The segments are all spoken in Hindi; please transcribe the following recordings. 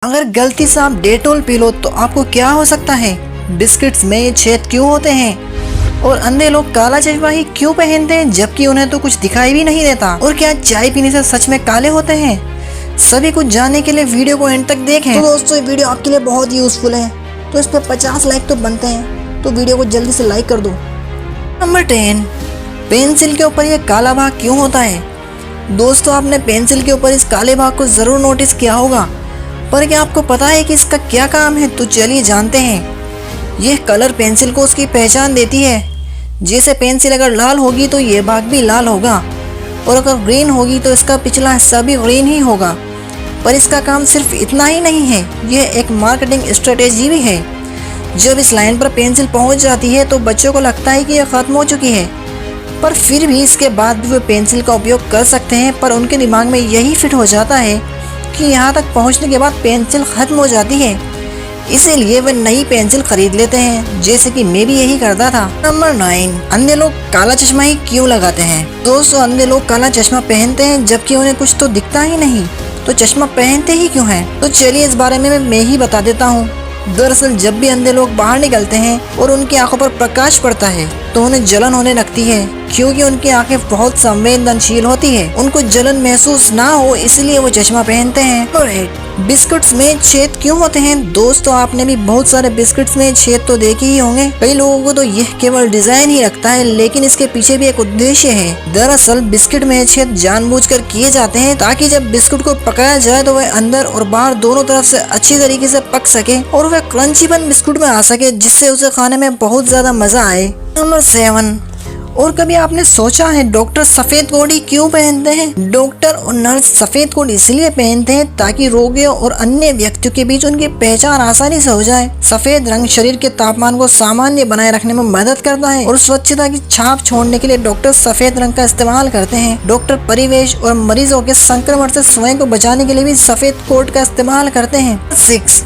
अगर गलती से आप डेटोल पी लो तो आपको क्या हो सकता है? बिस्किट्स में छेद क्यों होते हैं? और अंधे लोग काला चश्मा ही क्यों पहनते हैं जबकि उन्हें तो कुछ दिखाई भी नहीं देता? और क्या चाय पीने से सच में काले होते हैं? सभी कुछ जानने के लिए वीडियो को एंड तक देखें। तो दोस्तों ये वीडियो आपके लिए बहुत यूजफुल है, तो इस पर 50 लाइक तो बनते हैं, तो वीडियो को जल्दी से लाइक कर दो। नंबर 10, पेंसिल के ऊपर ये काला भाग क्यों होता है? दोस्तों आपने पेंसिल के ऊपर इस काले भाग को जरूर नोटिस किया होगा, पर क्या आपको पता है कि इसका क्या काम है? तो चलिए जानते हैं। यह कलर पेंसिल को उसकी पहचान देती है। जैसे पेंसिल अगर लाल होगी तो ये भाग भी लाल होगा, और अगर ग्रीन होगी तो इसका पिछला हिस्सा भी ग्रीन ही होगा। पर इसका काम सिर्फ इतना ही नहीं है, यह एक मार्केटिंग स्ट्रेटेजी भी है। जब इस लाइन पर पेंसिल पहुंच जाती है तो बच्चों को लगता है कि यह खत्म हो चुकी है, पर फिर भी इसके बाद भी वे पेंसिल का उपयोग कर सकते हैं। पर उनके दिमाग में यही फिट हो जाता है कि यहाँ तक पहुँचने के बाद पेंसिल खत्म हो जाती है, इसीलिए वे नई पेंसिल खरीद लेते हैं, जैसे कि मैं भी यही करता था। नंबर 9, अंधे लोग काला चश्मा ही क्यों लगाते हैं? दोस्तों अंधे लोग काला चश्मा पहनते हैं जबकि उन्हें कुछ तो दिखता ही नहीं, तो चश्मा पहनते ही क्यों हैं? तो चलिए इस बारे में मैं ही बता देता हूँ। दरअसल जब भी अंधे लोग बाहर निकलते हैं और उनकी आंखों पर प्रकाश पड़ता है तो उन्हें जलन होने लगती है, क्योंकि उनकी आंखें बहुत संवेदनशील होती है। उनको जलन महसूस ना हो इसलिए वो चश्मा पहनते हैं। नंबर 8, बिस्कुट्स में छेद क्यों होते हैं? दोस्तों आपने भी बहुत सारे बिस्कुट्स में छेद तो देखे ही होंगे। कई लोगों को तो यह केवल डिजाइन ही लगता है, लेकिन इसके पीछे भी एक उद्देश्य है। दरअसल बिस्किट में छेद जानबूझकर किए जाते हैं ताकि जब बिस्कुट को पकाया जाए तो वह अंदर और बाहर दोनों तरफ से अच्छी तरीके से पक सके और वह क्रंचीपन बिस्कुट में आ सके, जिससे उसे खाने में बहुत ज्यादा मजा आए। नंबर 7, और कभी आपने सोचा है डॉक्टर सफेद कोट ही क्यों पहनते हैं? डॉक्टर और नर्स सफेद कोट इसलिए पहनते हैं ताकि रोगियों और अन्य व्यक्तियों के बीच उनकी पहचान आसानी से हो जाए। सफेद रंग शरीर के तापमान को सामान्य बनाए रखने में मदद करता है और स्वच्छता की छाप छोड़ने के लिए डॉक्टर सफेद रंग का इस्तेमाल करते हैं। डॉक्टर परिवेश और मरीजों के संक्रमण से स्वयं को बचाने के लिए भी सफेद कोट का इस्तेमाल करते हैं। 6,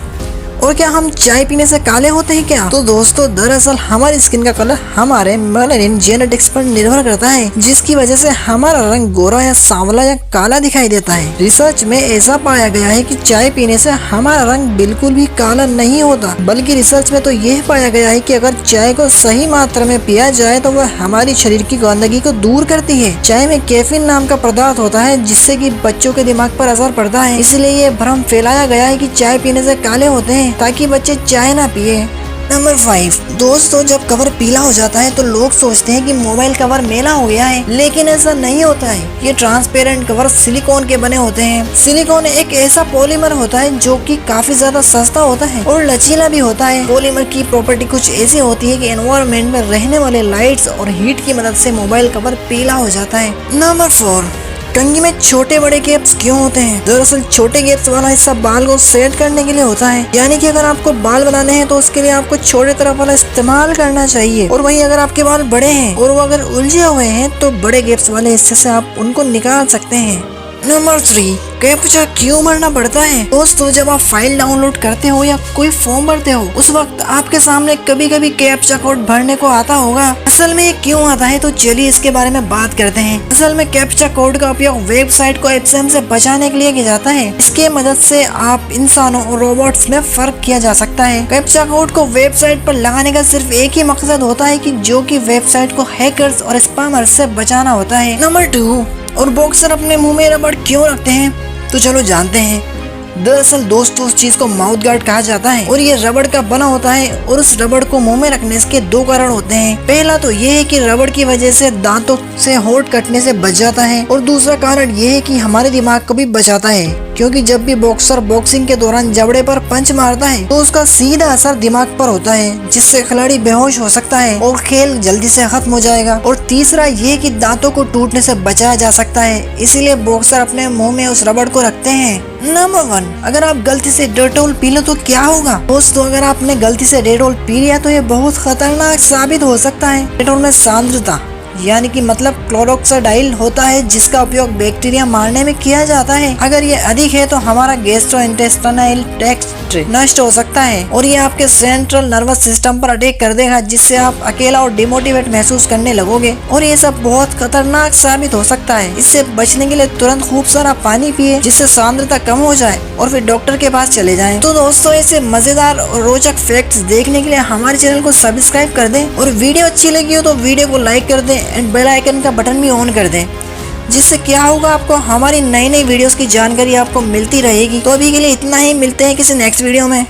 और क्या हम चाय पीने से काले होते हैं क्या? तो दोस्तों दरअसल हमारी स्किन का कलर हमारे मेलानिन जेनेटिक्स पर निर्भर करता है, जिसकी वजह से हमारा रंग गोरा या सांवला या काला दिखाई देता है। रिसर्च में ऐसा पाया गया है कि चाय पीने से हमारा रंग बिल्कुल भी काला नहीं होता, बल्कि रिसर्च में तो यह पाया गया है कि अगर चाय को सही मात्रा में पिया जाए तो वह हमारी शरीर की गंदगी को दूर करती है। चाय में कैफीन नाम का पदार्थ होता है जिससे कि बच्चों के दिमाग पर असर पड़ता है, इसलिए ये भ्रम फैलाया गया है कि चाय पीने से काले होते हैं ताकि बच्चे चाय ना पिए। नंबर 5, दोस्तों जब कवर पीला हो जाता है तो लोग सोचते हैं कि मोबाइल कवर मैला हो गया है, लेकिन ऐसा नहीं होता है। ये ट्रांसपेरेंट कवर सिलिकॉन के बने होते हैं। सिलिकॉन एक ऐसा पॉलीमर होता है जो कि काफी ज्यादा सस्ता होता है और लचीला भी होता है। पॉलीमर की प्रॉपर्टी कुछ ऐसी होती है कि एनवायरनमेंट में रहने वाले लाइट्स और हीट की मदद से मोबाइल कवर पीला हो जाता है। नंबर 4, कंघी में छोटे बड़े गैप्स क्यों होते हैं? दरअसल छोटे गैप्स वाला हिस्सा बाल को सेट करने के लिए होता है, यानी कि अगर आपको बाल बनाने हैं तो उसके लिए आपको छोटे तरफ वाला इस्तेमाल करना चाहिए, और वहीं अगर आपके बाल बड़े हैं और वो अगर उलझे हुए हैं तो बड़े गैप्स वाले हिस्से से आप उनको निकाल सकते हैं। नंबर 3, कैप्चा क्यों भरना पड़ता है? दोस्तों जब आप फाइल डाउनलोड करते हो या कोई फॉर्म भरते हो उस वक्त आपके सामने कभी कभी कैप्चा कोड भरने को आता होगा। असल में ये क्यों आता है तो चलिए इसके बारे में बात करते हैं। असल में कैप्चा कोड का उपयोग वेबसाइट को स्पैम से बचाने के लिए किया जाता है। इसके मदद से आप इंसानों और रोबोट्स में फर्क किया जा सकता है। कैप्चा कोड को वेबसाइट पर लगाने का सिर्फ एक ही मकसद होता है कि जो कि वेबसाइट को हैकर्स और स्पैमर्स से बचाना होता है। नंबर 2, और बॉक्सर अपने मुंह में रबड़ क्यों रखते हैं? तो चलो जानते हैं। दरअसल दोस्तों उस चीज को माउथ गार्ड कहा जाता है और ये रबड़ का बना होता है, और उस रबड़ को मुंह में रखने के 2 कारण होते हैं। पहला तो ये है कि रबड़ की वजह से दांतों से होंठ कटने से बच जाता है, और दूसरा कारण ये है कि हमारे दिमाग को भी बचाता है, क्योंकि जब भी बॉक्सर बॉक्सिंग के दौरान जबड़े पर पंच मारता है तो उसका सीधा असर दिमाग पर होता है, जिससे खिलाड़ी बेहोश हो सकता है और खेल जल्दी से खत्म हो जाएगा। और तीसरा ये कि दांतों को टूटने से बचाया जा सकता है, इसीलिए बॉक्सर अपने मुंह में उस रबड़ को रखते हैं। नंबर 1, अगर आप गलती से डेटॉल पी लो तो क्या होगा? दोस्तों अगर आपने गलती से डेटॉल पी लिया तो ये बहुत खतरनाक साबित हो सकता है। डेटॉल में सांद्रता यानी कि मतलब क्लोरोक्साडाइल होता है, जिसका उपयोग बैक्टीरिया मारने में किया जाता है। अगर ये अधिक है तो हमारा गैस्ट्रोइंटेस्टाइनल ट्रैक्ट नष्ट हो सकता है और ये आपके सेंट्रल नर्वस सिस्टम पर अटैक कर देगा, जिससे आप अकेला और डिमोटिवेट महसूस करने लगोगे और ये सब बहुत खतरनाक साबित हो सकता है। इससे बचने के लिए तुरंत खूब सारा पानी पिए, जिससे सांद्रता कम हो जाए और फिर डॉक्टर के पास चले जाएं। तो दोस्तों, ऐसे मजेदार और रोचक फैक्ट्स देखने के लिए हमारे चैनल को सब्सक्राइब कर दें और वीडियो अच्छी लगी हो तो वीडियो को लाइक कर दें एंड बेल आइकन का बटन भी ऑन कर दें, जिससे क्या होगा, आपको हमारी नई नई वीडियोस की जानकारी आपको मिलती रहेगी। तो अभी के लिए इतना ही, मिलते हैं किसी नेक्स्ट वीडियो में।